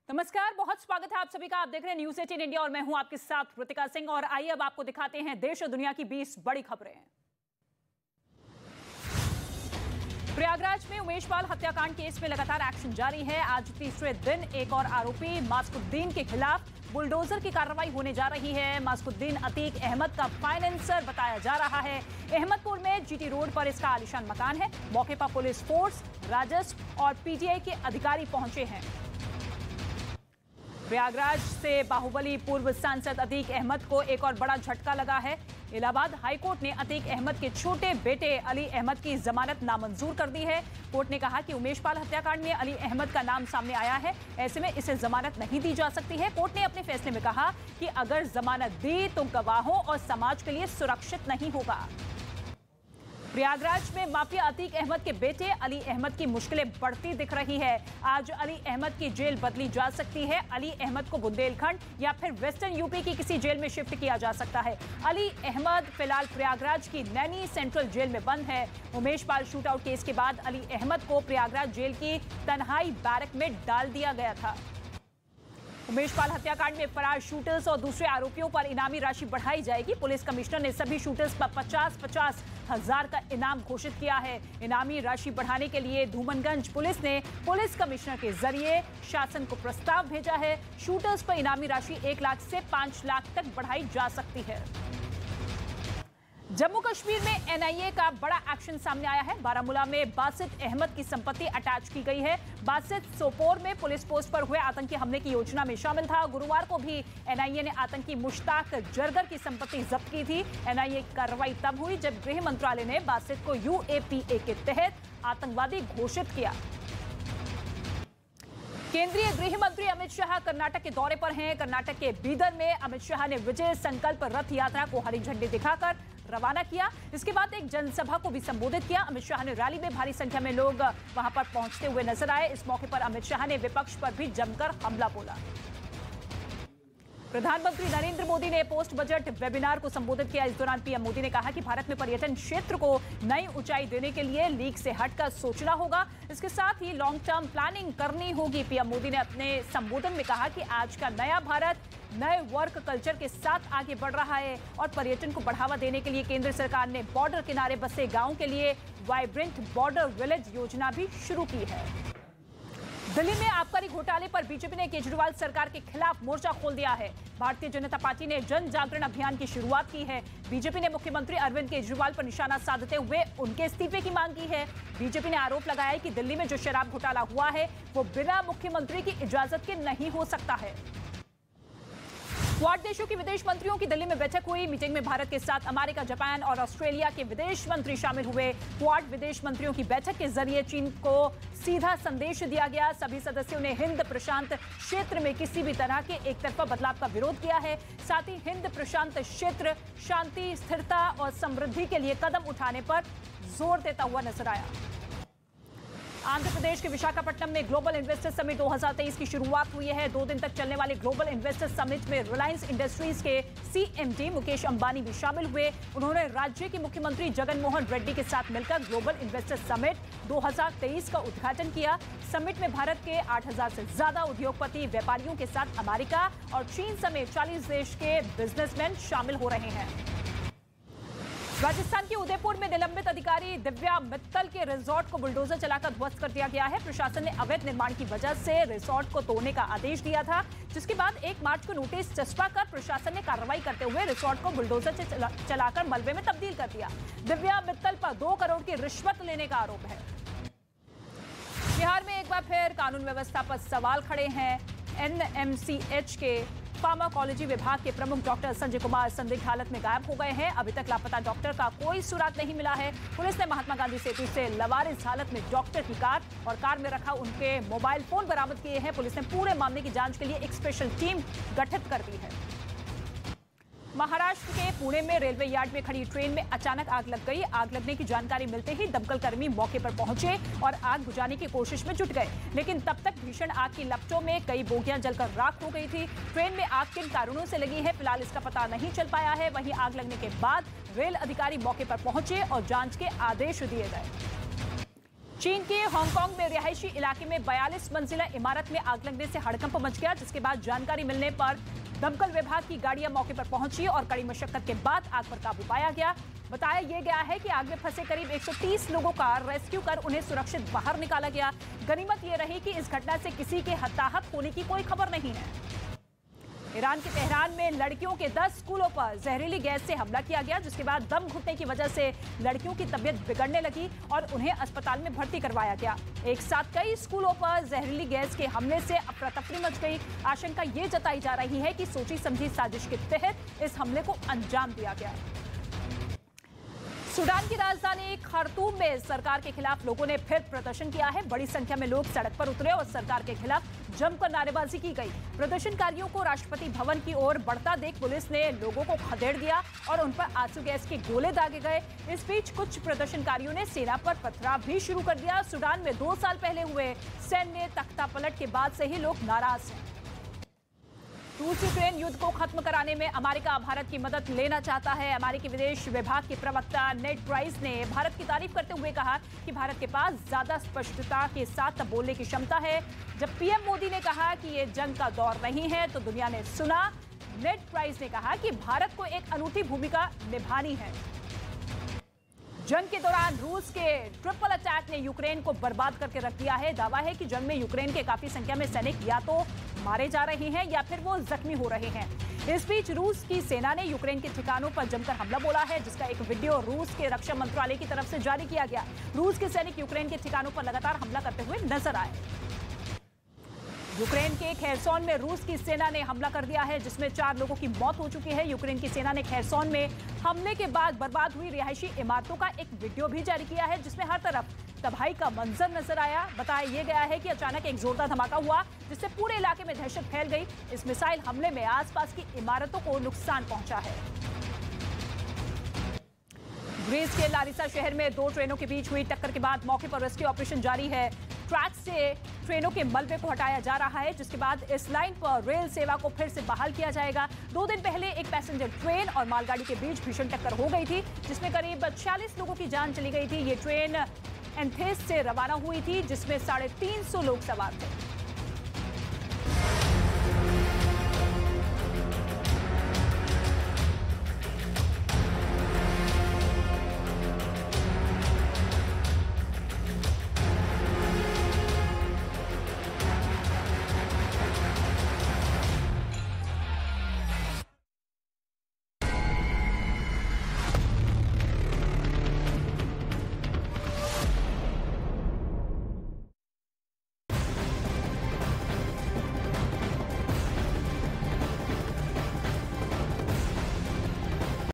नमस्कार, बहुत स्वागत है आप सभी का। आप देख रहे हैं न्यूज़ 18 इंडिया और मैं हूं आपके साथ कृतिका सिंह। और आइए अब आपको दिखाते हैं देश और दुनिया की 20 बड़ी खबरें। प्रयागराज में उमेश पाल हत्याकांड केस में लगातार एक्शन जारी है। आज तीसरे दिन एक और आरोपी मास्कुद्दीन के खिलाफ बुलडोजर की कार्रवाई होने जा रही है। मास्कुद्दीन अतीक अहमद का फाइनेंसर बताया जा रहा है। अहमदपुर में जीटी रोड पर इसका आलीशान मकान है। मौके पर पुलिस फोर्स, राजस्व और पीटीआई के अधिकारी पहुंचे हैं। प्रयागराज से बाहुबली पूर्व सांसद अतीक अहमद को एक और बड़ा झटका लगा है। इलाहाबाद हाईकोर्ट ने अतीक अहमद के छोटे बेटे अली अहमद की जमानत नामंजूर कर दी है। कोर्ट ने कहा कि उमेश पाल हत्याकांड में अली अहमद का नाम सामने आया है, ऐसे में इसे जमानत नहीं दी जा सकती है। कोर्ट ने अपने फैसले में कहा कि अगर जमानत दी तो गवाहों और समाज के लिए सुरक्षित नहीं होगा। प्रयागराज में माफिया अतीक अहमद के बेटे अली अहमद की मुश्किलें बढ़ती दिख रही है। आज अली अहमद की जेल बदली जा सकती है। अली अहमद को बुंदेलखंड या फिर वेस्टर्न यूपी की किसी जेल में शिफ्ट किया जा सकता है। अली अहमद फिलहाल प्रयागराज की नैनी सेंट्रल जेल में बंद है। उमेश पाल शूटआउट केस के बाद अली अहमद को प्रयागराज जेल की तन्हाई बैरक में डाल दिया गया था। उमेश पाल हत्याकांड में फरार शूटर्स और दूसरे आरोपियों पर इनामी राशि बढ़ाई जाएगी। पुलिस कमिश्नर ने सभी शूटर्स पर 50-50 हजार का इनाम घोषित किया है। इनामी राशि बढ़ाने के लिए धूमनगंज पुलिस ने पुलिस कमिश्नर के जरिए शासन को प्रस्ताव भेजा है। शूटर्स पर इनामी राशि 1 लाख से 5 लाख तक बढ़ाई जा सकती है। जम्मू कश्मीर में एनआईए का बड़ा एक्शन सामने आया है। बारामूला में बासित अहमद की संपत्ति अटैच की गई है। बासित सोपोर में पुलिस पोस्ट पर हुए आतंकी हमले की योजना में शामिल था। गुरुवार को भी एनआईए ने आतंकी मुश्ताक जरगर की संपत्ति जब्त की थी। एनआईए की कार्रवाई तब हुई जब गृह मंत्रालय ने बासित को यूएपीए के तहत आतंकवादी घोषित किया। केंद्रीय गृह मंत्री अमित शाह कर्नाटक के दौरे पर हैं। कर्नाटक के बीदर में अमित शाह ने विजय संकल्प रथ यात्रा को हरी झंडी दिखाकर रवाना किया। इसके बाद एक जनसभा को भी संबोधित किया। अमित शाह ने रैली में भारी संख्या में लोग वहां पर पहुंचते हुए नजर आए। इस मौके पर अमित शाह ने विपक्ष पर भी जमकर हमला बोला। प्रधानमंत्री नरेंद्र मोदी ने पोस्ट बजट वेबिनार को संबोधित किया। इस दौरान पीएम मोदी ने कहा कि भारत में पर्यटन क्षेत्र को नई ऊंचाई देने के लिए लीक से हटकर सोचना होगा। इसके साथ ही लॉन्ग टर्म प्लानिंग करनी होगी। पीएम मोदी ने अपने संबोधन में कहा कि आज का नया भारत नए वर्क कल्चर के साथ आगे बढ़ रहा है और पर्यटन को बढ़ावा देने के लिए केंद्र सरकार ने बॉर्डर किनारे बसे गांवों के लिए वाइब्रेंट बॉर्डर विलेज योजना भी शुरू की है। दिल्ली में आबकारी घोटाले पर बीजेपी ने केजरीवाल सरकार के खिलाफ मोर्चा खोल दिया है। भारतीय जनता पार्टी ने जन जागरण अभियान की शुरुआत की है। बीजेपी ने मुख्यमंत्री अरविंद केजरीवाल पर निशाना साधते हुए उनके इस्तीफे की मांग की है। बीजेपी ने आरोप लगाया है कि दिल्ली में जो शराब घोटाला हुआ है वो बिना मुख्यमंत्री की इजाजत के नहीं हो सकता है। क्वाड देशों के विदेश मंत्रियों की दिल्ली में बैठक हुई। मीटिंग में भारत के साथ अमेरिका, जापान और ऑस्ट्रेलिया के विदेश मंत्री शामिल हुए। क्वाड विदेश मंत्रियों की बैठक के जरिए चीन को सीधा संदेश दिया गया। सभी सदस्यों ने हिंद प्रशांत क्षेत्र में किसी भी तरह के एक तरफा बदलाव का विरोध किया है। साथ ही हिंद प्रशांत क्षेत्र शांति, स्थिरता और समृद्धि के लिए कदम उठाने पर जोर देता हुआ नजर आया। आंध्र प्रदेश के विशाखापट्टनम में ग्लोबल इन्वेस्टर समिट 2023 की शुरुआत हुई है। 2 दिन तक चलने वाले ग्लोबल इन्वेस्टर समिट में रिलायंस इंडस्ट्रीज के सीएमडी मुकेश अंबानी भी शामिल हुए। उन्होंने राज्य के मुख्यमंत्री जगन मोहन रेड्डी के साथ मिलकर ग्लोबल इन्वेस्टर समिट 2023 का उद्घाटन किया। समिट में भारत के 8000 से ज्यादा उद्योगपति, व्यापारियों के साथ अमेरिका और चीन समेत 40 देश के बिजनेसमैन शामिल हो रहे हैं। राजस्थान के उदयपुर में निलंबित अधिकारी दिव्या मित्तल के रिजॉर्ट को बुलडोजर चलाकर ध्वस्त कर दिया गया है। प्रशासन ने अवैध निर्माण की वजह से रिजॉर्ट को तोड़ने का आदेश दिया था, जिसके बाद 1 मार्च को नोटिस चस्पा कर प्रशासन ने कार्रवाई करते हुए रिजॉर्ट को बुलडोजर से चलाकर मलबे में तब्दील कर दिया। दिव्या मित्तल पर 2 करोड़ की रिश्वत लेने का आरोप है। बिहार में एक बार फिर कानून व्यवस्था पर सवाल खड़े हैं। एनएमसीएच के फार्माकोलॉजी विभाग के प्रमुख डॉक्टर संजय कुमार संदिग्ध हालत में गायब हो गए हैं। अभी तक लापता डॉक्टर का कोई सुराग नहीं मिला है। पुलिस ने महात्मा गांधी सेतु से लवारिस हालत में डॉक्टर की कार और कार में रखा उनके मोबाइल फोन बरामद किए हैं। पुलिस ने पूरे मामले की जांच के लिए एक स्पेशल टीम गठित कर दी है। महाराष्ट्र के पुणे में रेलवे यार्ड में खड़ी ट्रेन में अचानक आग लग गई। आग लगने की जानकारी मिलते ही दमकल कर्मी मौके पर पहुंचे और आग बुझाने की कोशिश में जुट गए, लेकिन तब तक भीषण आग की लपटों में कई बोगियां जलकर राख हो गई थी। ट्रेन में आग किन कारणों से लगी है, फिलहाल इसका पता नहीं चल पाया है। वहीं आग लगने के बाद रेल अधिकारी मौके पर पहुंचे और जांच के आदेश दिए गए। चीन के हांगकांग में रिहायशी इलाके में 42 मंजिला इमारत में आग लगने से हड़कंप मच गया, जिसके बाद जानकारी मिलने पर दमकल विभाग की गाड़ियां मौके पर पहुंची और कड़ी मशक्कत के बाद आग पर काबू पाया गया। बताया यह गया है कि आग में फंसे करीब 130 लोगों का रेस्क्यू कर उन्हें सुरक्षित बाहर निकाला गया। गनीमत यह रही कि इस घटना से किसी के हताहत होने की कोई खबर नहीं है। ईरान के तेहरान में लड़कियों के 10 स्कूलों पर जहरीली गैस से हमला किया गया, जिसके बाद दम घुटने की वजह से लड़कियों की तबीयत बिगड़ने लगी और उन्हें अस्पताल में भर्ती करवाया गया। एक साथ कई स्कूलों पर जहरीली गैस के हमले से अफरा तफरी मच गई। आशंका ये जताई जा रही है कि सोची समझी साजिश के तहत इस हमले को अंजाम दिया गया। सूडान की राजधानी खार्तूम में सरकार के खिलाफ लोगों ने फिर प्रदर्शन किया है। बड़ी संख्या में लोग सड़क पर उतरे और सरकार के खिलाफ जमकर नारेबाजी की गई। प्रदर्शनकारियों को राष्ट्रपति भवन की ओर बढ़ता देख पुलिस ने लोगों को खदेड़ दिया और उन पर आंसू गैस के गोले दागे गए। इस बीच कुछ प्रदर्शनकारियों ने सेना पर पथराव भी शुरू कर दिया। सूडान में 2 साल पहले हुए सैन्य तख्तापलट के बाद से ही लोग नाराज हैं। रूस यूक्रेन युद्ध को खत्म कराने में अमेरिका भारत की मदद लेना चाहता है। अमेरिकी विदेश विभाग के प्रवक्ता नेड प्राइस ने भारत की तारीफ करते हुए कहा कि भारत के पास ज्यादा स्पष्टता के साथ बोलने की क्षमता है। जब पीएम मोदी ने कहा कि ये जंग का दौर नहीं है तो दुनिया ने सुना। नेड प्राइस ने कहा कि भारत को एक अनूठी भूमिका निभानी है। जंग के दौरान रूस के ट्रिपल अटैक ने यूक्रेन को बर्बाद करके रख दिया है। दावा है कि जंग में यूक्रेन के काफी संख्या में सैनिक या तो मारे जा रहे हैं या फिर वो जख्मी हो रहे हैं। इस बीच रूस की सेना ने यूक्रेन के ठिकानों पर जमकर हमला बोला है, जिसका एक वीडियो रूस के रक्षा मंत्रालय की तरफ से जारी किया गया। रूस के सैनिक यूक्रेन के ठिकानों पर लगातार हमला करते हुए नजर आए। यूक्रेन के खेरसोन में रूस की सेना ने हमला कर दिया है, जिसमें 4 लोगों की मौत हो चुकी है। यूक्रेन की सेना ने खेरसोन में हमले के बाद बर्बाद हुई रिहायशी इमारतों का एक वीडियो भी जारी किया है, जिसमें हर तरफ तबाही का मंजर नजर आया। बताया यह गया है कि अचानक एक जोरदार धमाका हुआ, जिससे पूरे इलाके में दहशत फैल गई। इस मिसाइल हमले में आसपास की इमारतों को नुकसान पहुंचा है। ग्रीस के लारिसा शहर में 2 ट्रेनों के बीच हुई टक्कर के बाद मौके पर रेस्क्यू ऑपरेशन जारी है। ट्रैक से ट्रेनों के मलबे को हटाया जा रहा है, जिसके बाद इस लाइन पर रेल सेवा को फिर से बहाल किया जाएगा। 2 दिन पहले एक पैसेंजर ट्रेन और मालगाड़ी के बीच भीषण टक्कर हो गई थी, जिसमें करीब 46 लोगों की जान चली गई थी। ये ट्रेन एथेंस से रवाना हुई थी, जिसमें 350 लोग सवार थे।